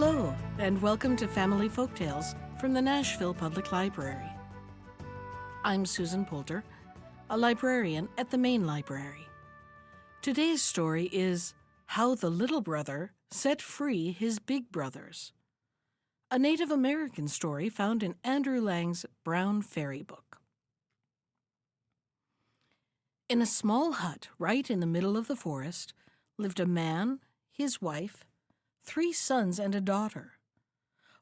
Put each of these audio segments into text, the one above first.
Hello, and welcome to Family Folktales from the Nashville Public Library. I'm Susan Poulter, a librarian at the main library. Today's story is How the Little Brother Set Free His Big Brothers, a Native American story found in Andrew Lang's Brown Fairy Book. In a small hut right in the middle of the forest lived a man, his wife, 3 sons and a daughter.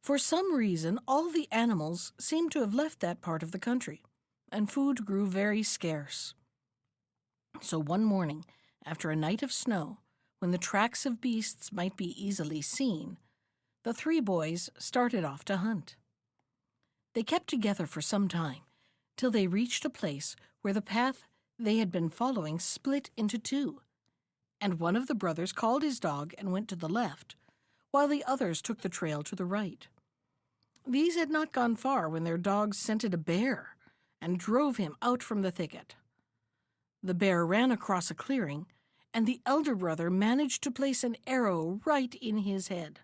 For some reason, all the animals seemed to have left that part of the country, and food grew very scarce. So one morning, after a night of snow, when the tracks of beasts might be easily seen, the 3 boys started off to hunt. They kept together for some time, till they reached a place where the path they had been following split into 2, and one of the brothers called his dog and went to the left, while the others took the trail to the right. These had not gone far when their dogs scented a bear and drove him out from the thicket. The bear ran across a clearing, and the elder brother managed to place an arrow right in his head.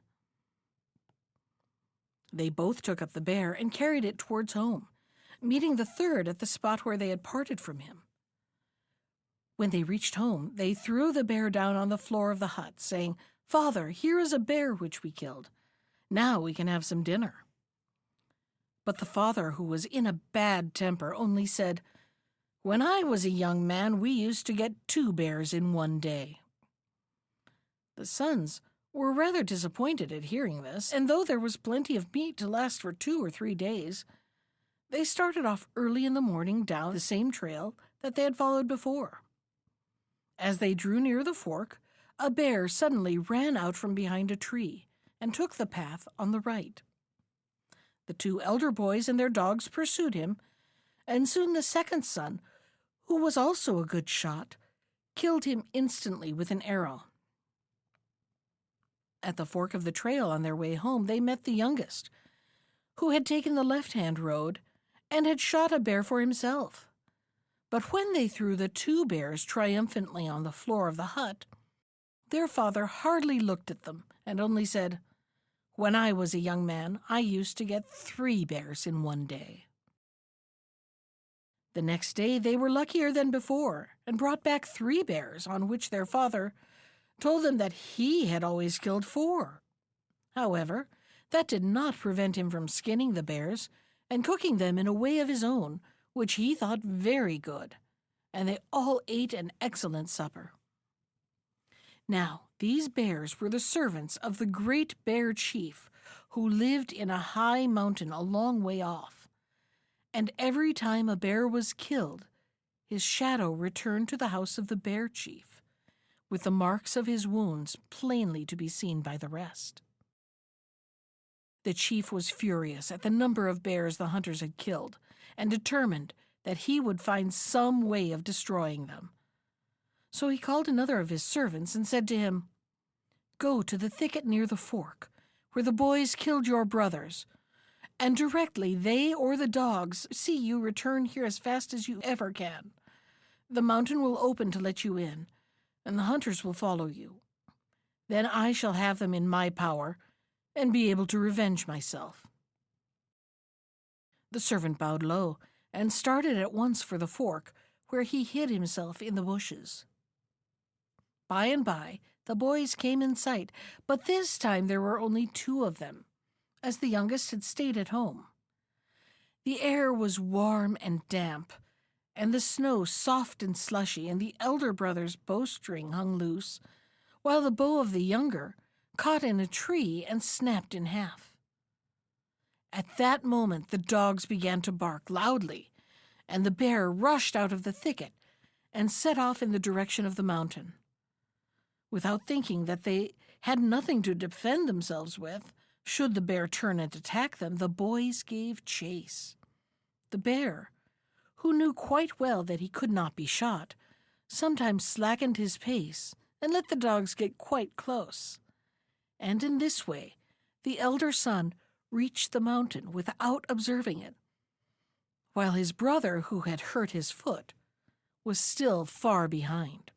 They both took up the bear and carried it towards home, meeting the third at the spot where they had parted from him. When they reached home, they threw the bear down on the floor of the hut, saying, "Father, here is a bear which we killed. Now we can have some dinner." But the father, who was in a bad temper, only said, "When I was a young man, we used to get 2 bears in one day." The sons were rather disappointed at hearing this, and though there was plenty of meat to last for 2 or 3 days, they started off early in the morning down the same trail that they had followed before. As they drew near the fork, a bear suddenly ran out from behind a tree and took the path on the right. The 2 elder boys and their dogs pursued him, and soon the second son, who was also a good shot, killed him instantly with an arrow. At the fork of the trail on their way home, they met the youngest, who had taken the left-hand road and had shot a bear for himself. But when they threw the 2 bears triumphantly on the floor of the hut, their father hardly looked at them and only said, "When I was a young man, I used to get 3 bears in one day." The next day they were luckier than before and brought back 3 bears, on which their father told them that he had always killed 4. However, that did not prevent him from skinning the bears and cooking them in a way of his own, which he thought very good, and they all ate an excellent supper. Now, these bears were the servants of the great bear chief, who lived in a high mountain a long way off, and every time a bear was killed, his shadow returned to the house of the bear chief, with the marks of his wounds plainly to be seen by the rest. The chief was furious at the number of bears the hunters had killed, and determined that he would find some way of destroying them. So he called another of his servants and said to him, "Go to the thicket near the fork, where the boys killed your brothers, and directly they or the dogs see you, return here as fast as you ever can. The mountain will open to let you in, and the hunters will follow you. Then I shall have them in my power and be able to revenge myself." The servant bowed low and started at once for the fork, where he hid himself in the bushes. By and by, the boys came in sight, but this time there were only 2 of them, as the youngest had stayed at home. The air was warm and damp, and the snow soft and slushy, and the elder brother's bowstring hung loose, while the bow of the younger caught in a tree and snapped in half. At that moment the dogs began to bark loudly, and the bear rushed out of the thicket and set off in the direction of the mountain. Without thinking that they had nothing to defend themselves with, should the bear turn and attack them, the boys gave chase. The bear, who knew quite well that he could not be shot, sometimes slackened his pace and let the dogs get quite close. And in this way, the elder son reached the mountain without observing it, while his brother, who had hurt his foot, was still far behind.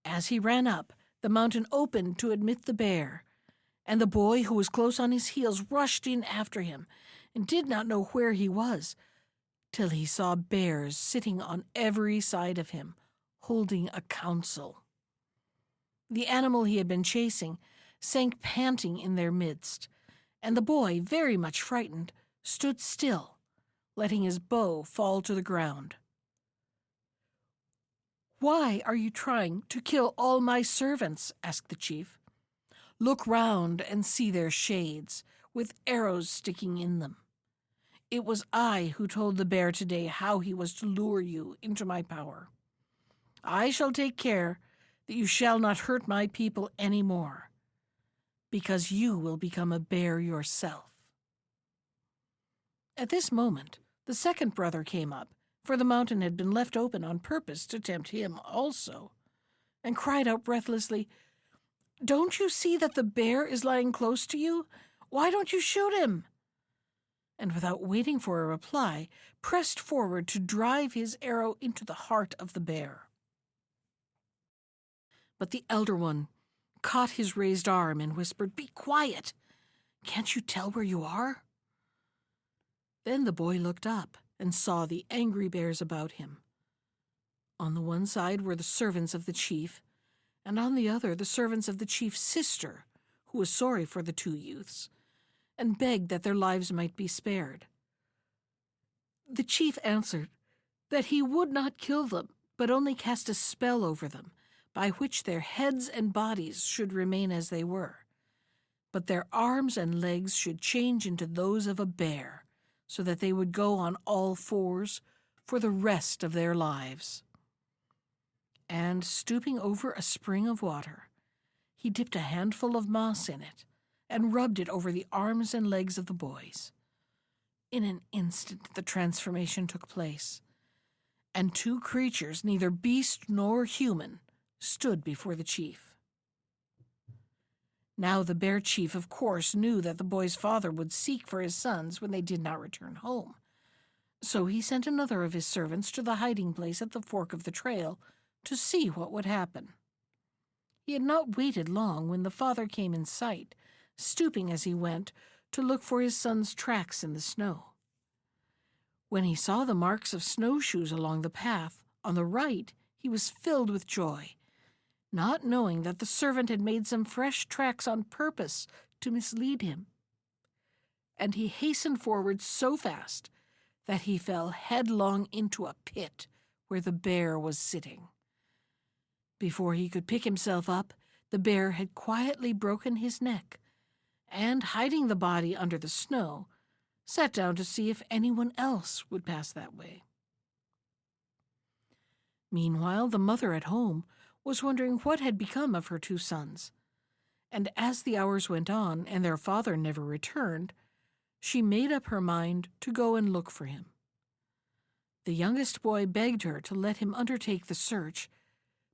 As he ran up, the mountain opened to admit the bear, and the boy, who was close on his heels, rushed in after him and did not know where he was, till he saw bears sitting on every side of him, holding a council. The animal he had been chasing sank panting in their midst, and the boy, very much frightened, stood still, letting his bow fall to the ground. "Why are you trying to kill all my servants?" asked the chief. "Look round and see their shades, with arrows sticking in them. It was I who told the bear today how he was to lure you into my power. I shall take care that you shall not hurt my people any more, because you will become a bear yourself." At this moment, the second brother came up, for the mountain had been left open on purpose to tempt him also, and cried out breathlessly, "Don't you see that the bear is lying close to you? Why don't you shoot him?" And without waiting for a reply, pressed forward to drive his arrow into the heart of the bear. But the elder one caught his raised arm and whispered, "Be quiet! Can't you tell where you are?" Then the boy looked up and saw the angry bears about him. On the one side were the servants of the chief, and on the other the servants of the chief's sister, who was sorry for the two youths, and begged that their lives might be spared. The chief answered that he would not kill them, but only cast a spell over them, by which their heads and bodies should remain as they were, but their arms and legs should change into those of a bear, so that they would go on all fours for the rest of their lives. And, stooping over a spring of water, he dipped a handful of moss in it and rubbed it over the arms and legs of the boys. In an instant the transformation took place, and two creatures, neither beast nor human, stood before the chief. Now the bear chief, of course, knew that the boy's father would seek for his sons when they did not return home. So he sent another of his servants to the hiding place at the fork of the trail to see what would happen. He had not waited long when the father came in sight, stooping as he went to look for his son's tracks in the snow. When he saw the marks of snowshoes along the path on the right, he was filled with joy, not knowing that the servant had made some fresh tracks on purpose to mislead him. And he hastened forward so fast that he fell headlong into a pit where the bear was sitting. Before he could pick himself up, the bear had quietly broken his neck, and, hiding the body under the snow, sat down to see if anyone else would pass that way. Meanwhile, the mother at home was wondering what had become of her two sons, and as the hours went on and their father never returned, she made up her mind to go and look for him. The youngest boy begged her to let him undertake the search,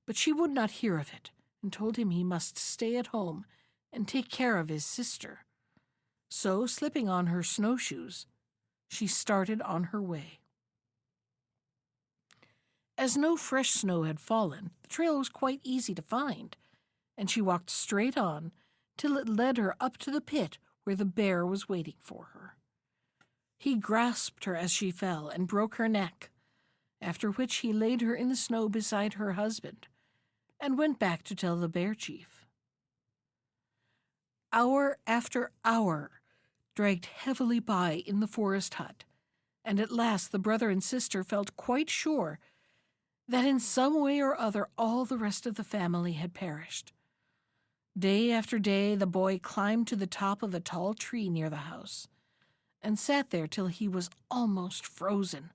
but she would not hear of it, and told him he must stay at home and take care of his sister. So, slipping on her snowshoes, she started on her way. As no fresh snow had fallen, the trail was quite easy to find, and she walked straight on till it led her up to the pit where the bear was waiting for her. He grasped her as she fell and broke her neck, after which he laid her in the snow beside her husband and went back to tell the bear chief. Hour after hour dragged heavily by in the forest hut, and at last the brother and sister felt quite sure that in some way or other all the rest of the family had perished. Day after day the boy climbed to the top of a tall tree near the house, and sat there till he was almost frozen,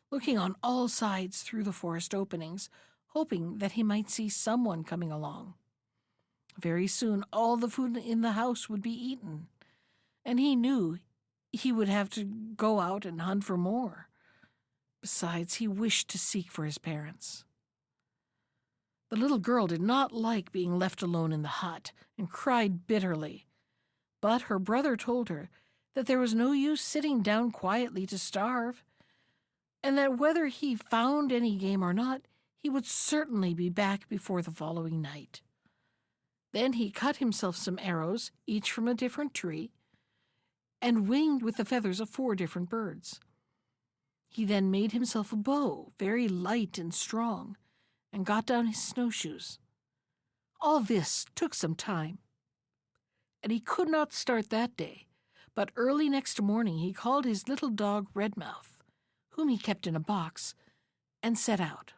looking on all sides through the forest openings, hoping that he might see someone coming along. Very soon all the food in the house would be eaten, and he knew he would have to go out and hunt for more. Besides, he wished to seek for his parents. The little girl did not like being left alone in the hut, and cried bitterly. But her brother told her that there was no use sitting down quietly to starve, and that whether he found any game or not, he would certainly be back before the following night. Then he cut himself some arrows, each from a different tree, and winged with the feathers of 4 different birds. He then made himself a bow, very light and strong, and got down his snowshoes. All this took some time, and he could not start that day, but early next morning he called his little dog Redmouth, whom he kept in a box, and set out.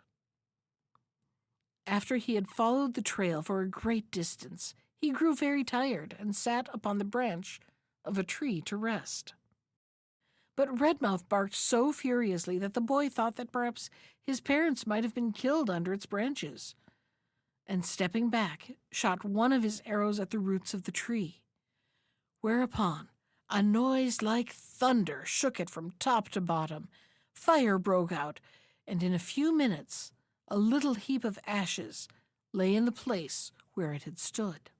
After he had followed the trail for a great distance, he grew very tired and sat upon the branch of a tree to rest. But Redmouth barked so furiously that the boy thought that perhaps his parents might have been killed under its branches, and stepping back, shot one of his arrows at the roots of the tree, whereupon a noise like thunder shook it from top to bottom. Fire broke out, and in a few minutes a little heap of ashes lay in the place where it had stood.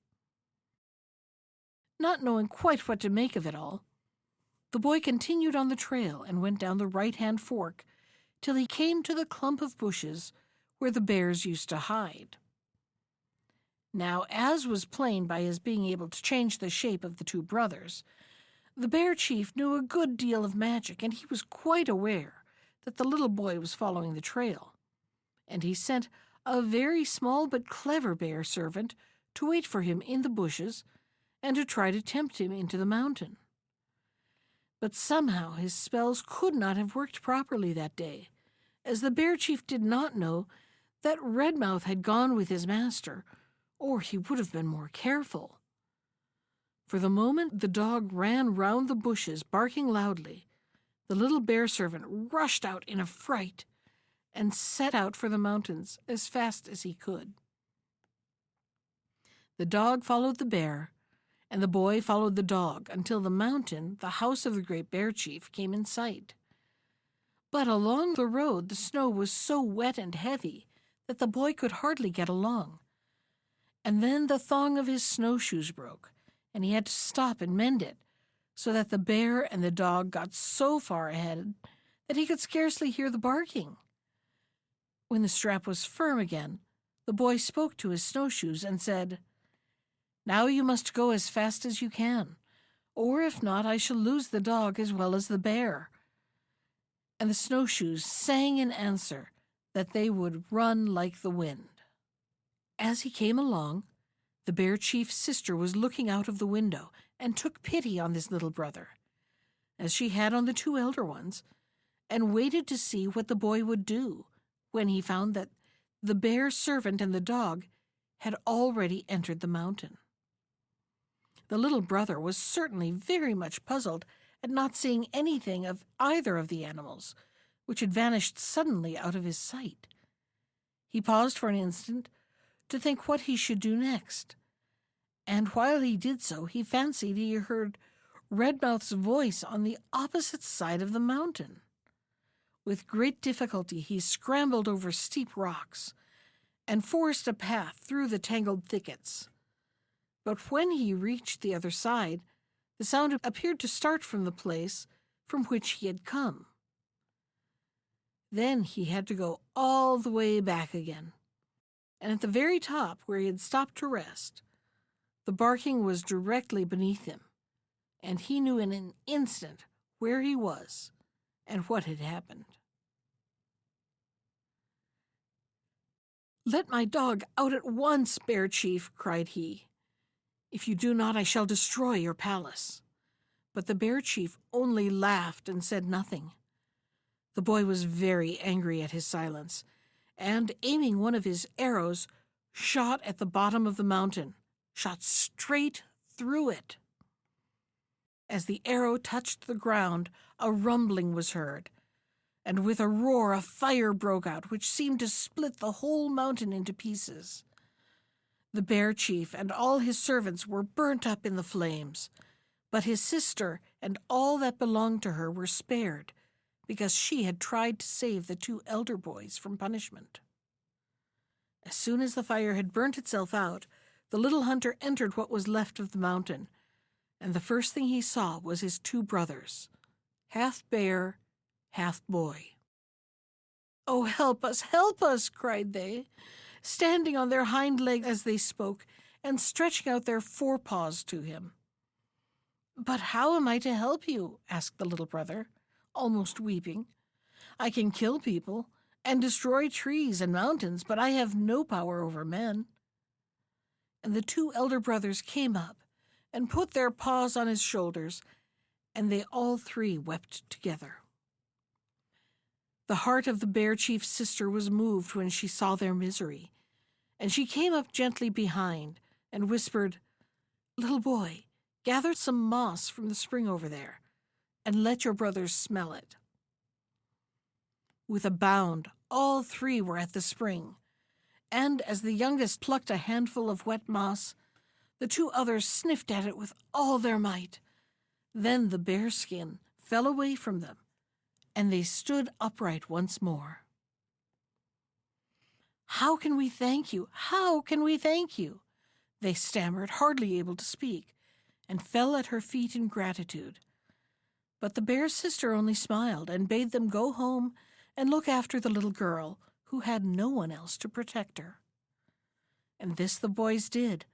Not knowing quite what to make of it all, the boy continued on the trail and went down the right-hand fork till he came to the clump of bushes where the bears used to hide. Now, as was plain by his being able to change the shape of the 2 brothers, the bear chief knew a good deal of magic, and he was quite aware that the little boy was following the trail, and he sent a very small but clever bear servant to wait for him in the bushes and to try to tempt him into the mountain. But somehow his spells could not have worked properly that day, as the bear chief did not know that Redmouth had gone with his master, or he would have been more careful. For the moment the dog ran round the bushes, barking loudly, the little bear servant rushed out in a fright and set out for the mountains as fast as he could. The dog followed the bear, and the boy followed the dog until the mountain, the house of the great bear chief, came in sight. But along the road the snow was so wet and heavy that the boy could hardly get along. And then the thong of his snowshoes broke, and he had to stop and mend it, so that the bear and the dog got so far ahead that he could scarcely hear the barking. When the strap was firm again, the boy spoke to his snowshoes and said, "Now you must go as fast as you can, or if not, I shall lose the dog as well as the bear." And the snowshoes sang in answer that they would run like the wind. As he came along, the bear chief's sister was looking out of the window and took pity on this little brother, as she had on the 2 elder ones, and waited to see what the boy would do when he found that the bear servant and the dog had already entered the mountain. The little brother was certainly very much puzzled at not seeing anything of either of the animals, which had vanished suddenly out of his sight. He paused for an instant to think what he should do next, and while he did so, he fancied he heard Redmouth's voice on the opposite side of the mountain. With great difficulty he scrambled over steep rocks and forced a path through the tangled thickets. But when he reached the other side, the sound appeared to start from the place from which he had come. Then he had to go all the way back again, and at the very top, where he had stopped to rest, the barking was directly beneath him, and he knew in an instant where he was and what had happened. "Let my dog out at once, Bear Chief," cried he. "If you do not, I shall destroy your palace." But the Bear Chief only laughed and said nothing. The boy was very angry at his silence, and, aiming one of his arrows, shot at the bottom of the mountain, shot straight through it. As the arrow touched the ground, a rumbling was heard, and with a roar a fire broke out, which seemed to split the whole mountain into pieces. The Bear Chief and all his servants were burnt up in the flames, but his sister and all that belonged to her were spared, because she had tried to save the 2 elder boys from punishment. As soon as the fire had burnt itself out, the little hunter entered what was left of the mountain, and the first thing he saw was his 2 brothers, half bear, half boy. "Oh, help us, cried they, standing on their hind legs as they spoke, and stretching out their forepaws to him. "But how am I to help you?" asked the little brother, almost weeping. "I can kill people and destroy trees and mountains, but I have no power over men." And the two elder brothers came up and put their paws on his shoulders, and they all three wept together. The heart of the bear chief's sister was moved when she saw their misery, and she came up gently behind and whispered, "Little boy, gather some moss from the spring over there, and let your brothers smell it." With a bound, all three were at the spring, and as the youngest plucked a handful of wet moss, the two others sniffed at it with all their might. Then the bearskin fell away from them, and they stood upright once more. "How can we thank you? How can we thank you?" they stammered, hardly able to speak, and fell at her feet in gratitude. But the bear's sister only smiled and bade them go home and look after the little girl, who had no one else to protect her. And this the boys did,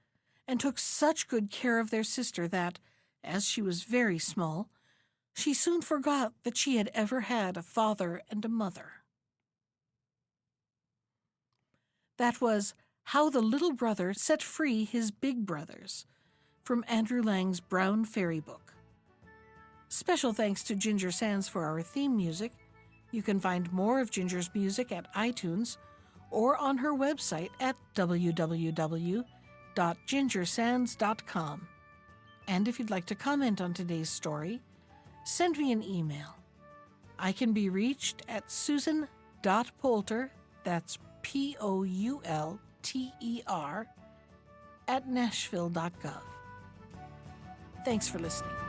and took such good care of their sister that, as she was very small, she soon forgot that she had ever had a father and a mother. That was How the Little Brother Set Free His Big Brothers, from Andrew Lang's Brown Fairy Book. Special thanks to Ginger Sands for our theme music. You can find more of Ginger's music at iTunes or on her website at www.gingersands.com. And if you'd like to comment on today's story, send me an email. I can be reached at susan.poulter, that's Poulter, @nashville.gov. Thanks for listening.